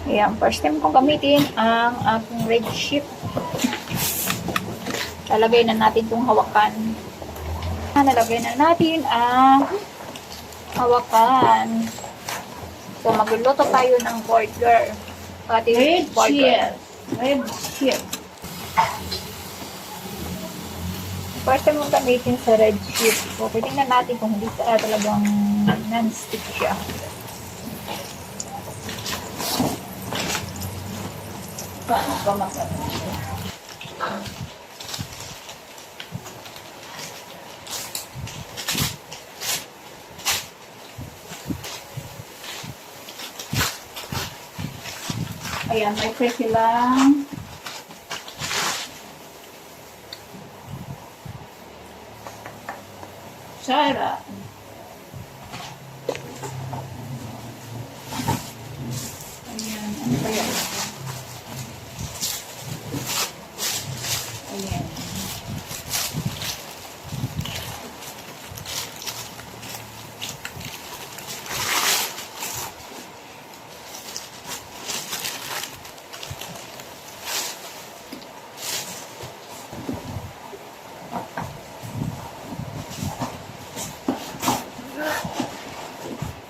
Ayan, first time kong gamitin ang aking red sheep. Lalagay na natin itong hawakan. Nalagay na natin ang hawakan. So, magluluto tayo ng burger. Red sheep. Red sheep. First time mong gamitin sa red sheep. So, tingnan natin kung hindi talagang non-stick siya. Paano ka magkakaroon? Ayan, may pretty lang. Sarap. Ayan, ano ba yan? Ayan.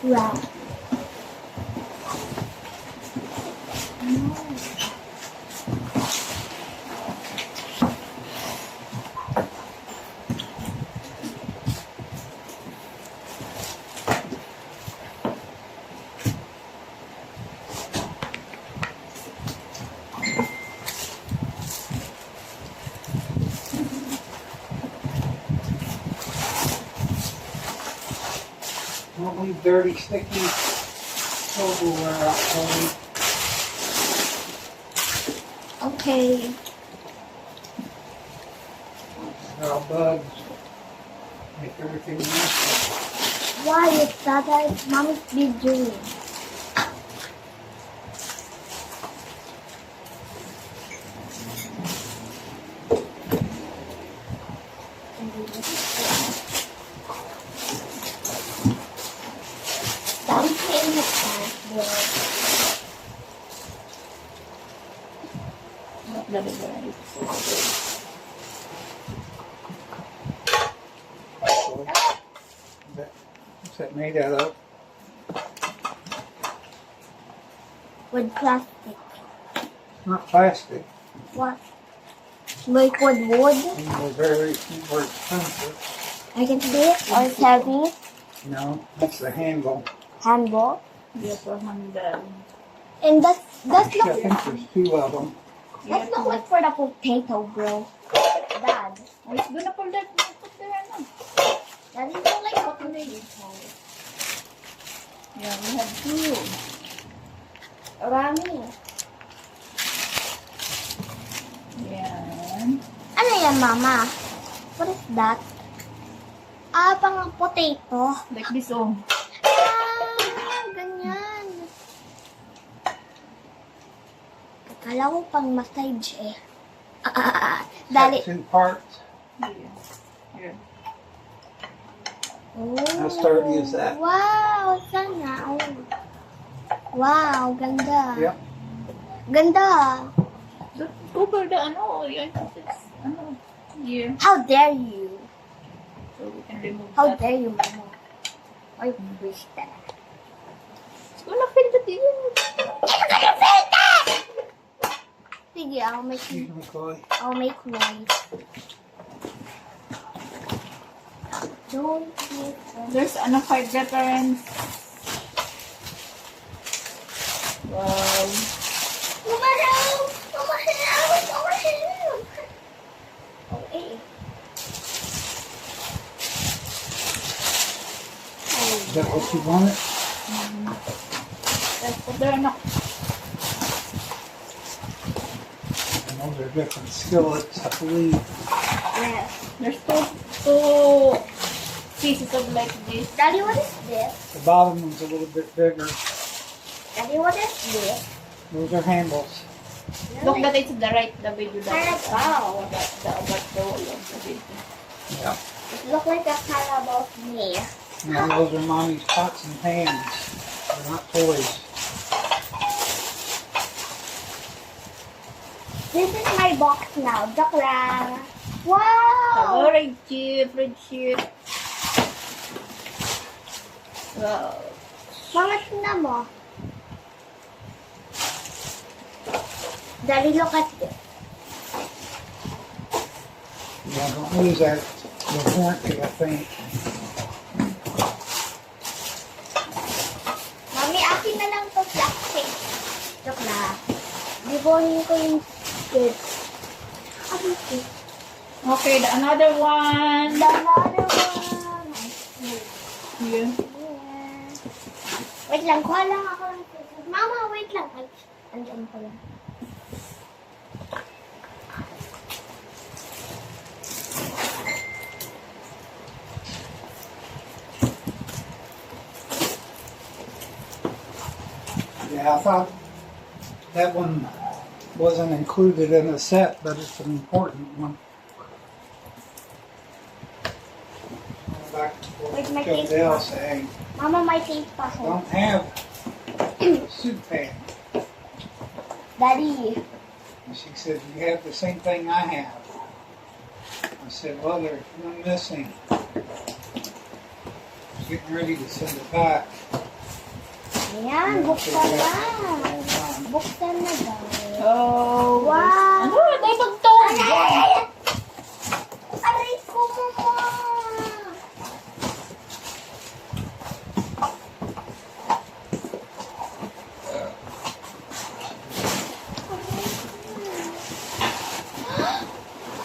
Wow. Don't leave dirty, sticky silverware out for Okay. There are bugs. Make everything nasty. Why is that Mommy's be doing? Daddy's in the bathroom. That is right. What's that made out of? With plastic. Not plastic. What? Liquid wood? They're more expensive. I can see it. Or it's heavy. No, that's the handle. Handball. Yes, for handle. And that's I look think there's two of them. that's not like for the potato, bro. Dad. Oh, it's gonna pull that. Put there, ano? That is not like potato. Yeah, we have two. Rami. Yan. Ano yan, Mama? What is that? Ah, pang potato. Like this, oh. Ah, ganyan. Akala ko pang massage eh. Dali. That's in parts. Yeah. Here. Oh, How sturdy is that? Wow, sana. Oh. Wow, ganda. Yep. Ganda. So, cover the, ano, yan. It's, ano, here. How dare you? So, we can remove How that. dare you, Mama? Ay, wish that. It's gonna fill the tin. Sige, I'll make Excuse me, Chloe. noise. Don't make There's, ano, 5 veterans. Wow. Mama, help! Mama, help! Mama, help! Okay. Is that what you wanted? Let's put there, no. And those are different skillets, I believe. Yes. There's two pieces of like this. Daddy, what is this? The bottom one's a little bit bigger. Daddy, what is this? Those are handles. Look that it's the right, the video that Carabao. the wall of the video. Yeah. It looks like a Carabao to me. And those are mommy's pots and pans. They're not toys. This is my box now. Joke lang. Wow! Oh, red chip, red chip. Wow. Mama, tingnan mo. Daddy, look at this. Yeah, don't lose that the warranty, I think. Mami, akin na lang to plastic. Joke lang. Libonin ko yung kit. Ano kit? Okay, another one. Another one. Yeah. Yeah. Wait lang, kuha lang ako ng scissors. Mama, wait lang. Ay, andyan pa lang. Yeah, I thought that one wasn't included in the set, but it's an important one. Back Where's my to tape? Dell saying, Mama, may tape pa ko. don't have soup pan. Daddy. And she said, you have the same thing I have. I said, well, there's one missing. Getting ready to send it back. Ayan, buksan na. Buksan na daw. Oh. Wow. Ano? Dahil magto. Aray ko, mama.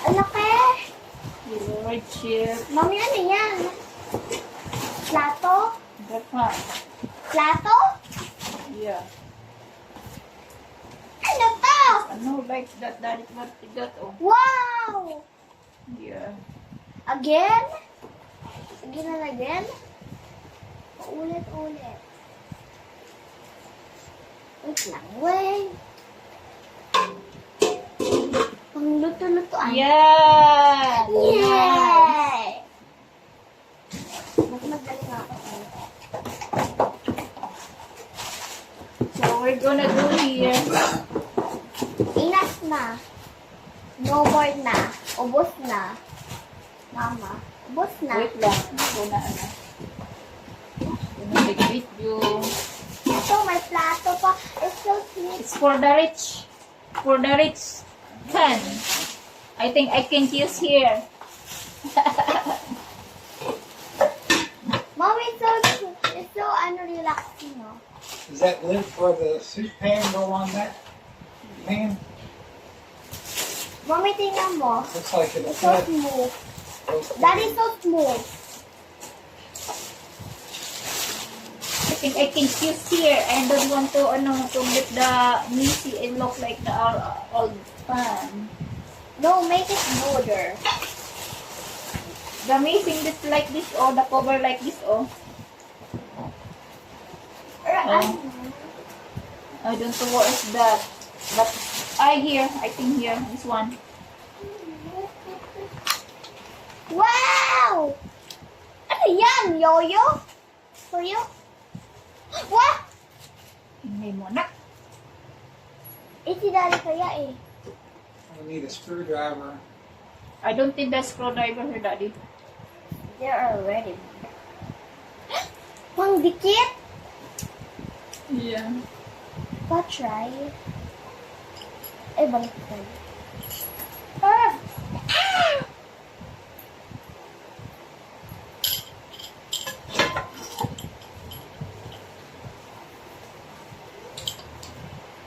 Ang laki. Red chip. Mami, ano yan? Plato? That's not. Plato? Yeah. Ano to? Ano, like that, what that, oh. Wow! Yeah. Again? Again and again? Ulit-ulit. Wait lang, wait. Pang luto-lutoan. Yeah! Yay! Mas magaling ako. So we're gonna do here. Inas na. No more na. Ubos na. Mama, ubos na. Wait lang. Ito na ano. Gonna make video. Ito, may plato pa. It's so sweet. It's for the rich. For the rich fan. I think I can use here. Mom, it's so relaxing, no? Does that lid for the soup pan go on that pan? Mommy, tingnan mo. Looks like it It's so said. smooth. That is so smooth. I think I can use here. I don't want to make the messy and look like the old pan. No, make it smoother. The missing this like this or the cover like this oh. I don't know what is that. But I think here, this one. Wow! Ano yan? Yoyo? Yoyo? What? Hindi mo na. Eh, si Daddy kaya eh. We need a screwdriver. I don't think that's screwdriver here, Daddy. They're already. Pang dikit? Yeah. Pa-try. Eh, baliktad. Ah! Ah!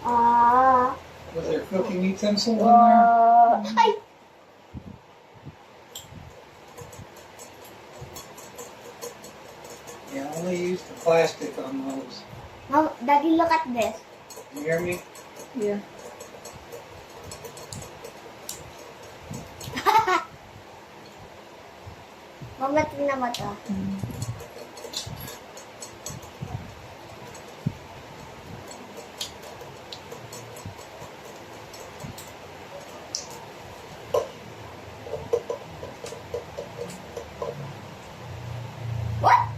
Ah. Was there cooking utensils in there? Ay! Yeah, only use the plastic on those. Mom, Daddy, look at this. You hear me? Yeah. Mama, tingnan mo to. What?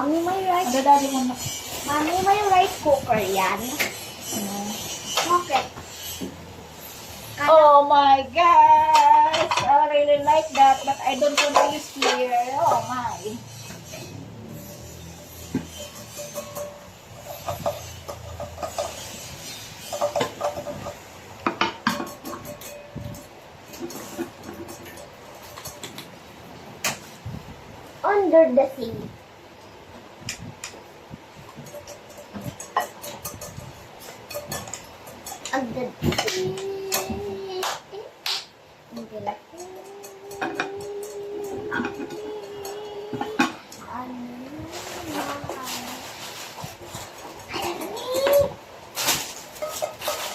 Mommy, may rice. Ano dali mo na? Mommy, may rice cooker yan. Bakit? Oh my gosh! I really like that, but I don't want to use here. Oh my. Under the sea. Under the sea. Under the sea.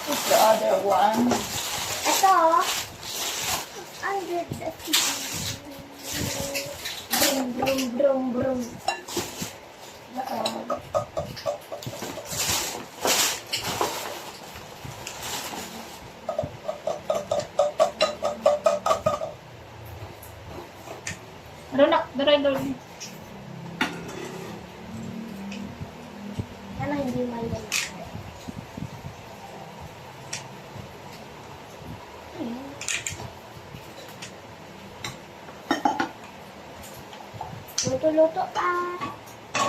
What's the other one? Ito. Under the sea. Brum, brum, brum, brum. Ano na? Doon. Ano hindi mali. Luto-luto pa.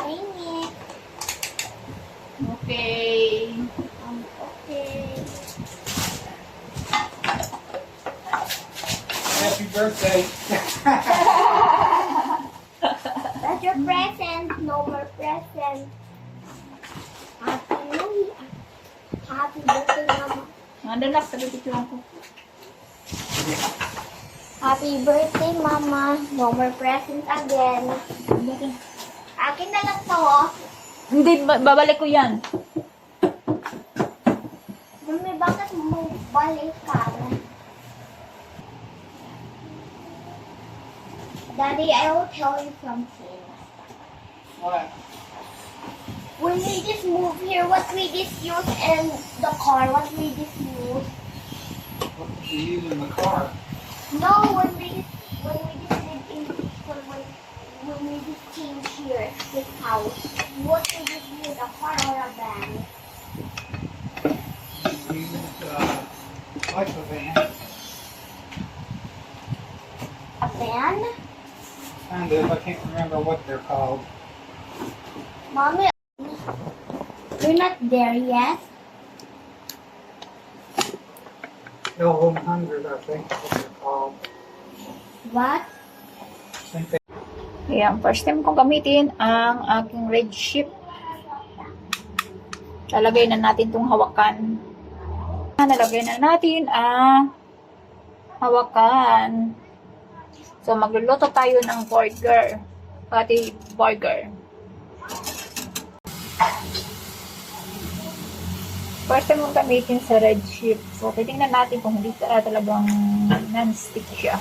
Mainit. Okay. Okay. Happy birthday. That's your present. No more present. Happy New Year. Happy birthday, Mama. Ano na? Sabi picturean ko. Happy birthday, Mama. No more present again. Ano na? Akin na lang to, oh. Hindi, babalik ko yan. Mami, bakit mo balikan? Daddy, I will tell you something. What? When we just move here, what we just use in the car, what we just use. What did you use in the car? No, when we just live in when we just came here, this house, what we just use, a car or a van? We used, like a van. A van? Kind of. I can't remember what they're called. Mommy, we're not there yet. L100, I think is what they're called. What? I think they Ayan, first time kong gamitin ang aking red sheep. Lalagay na natin itong hawakan. Nalagay na natin ang hawakan. So, magluluto tayo ng burger. Pati burger. First time kong gamitin sa red sheep. So, titingnan natin kung hindi talagang non-stick siya.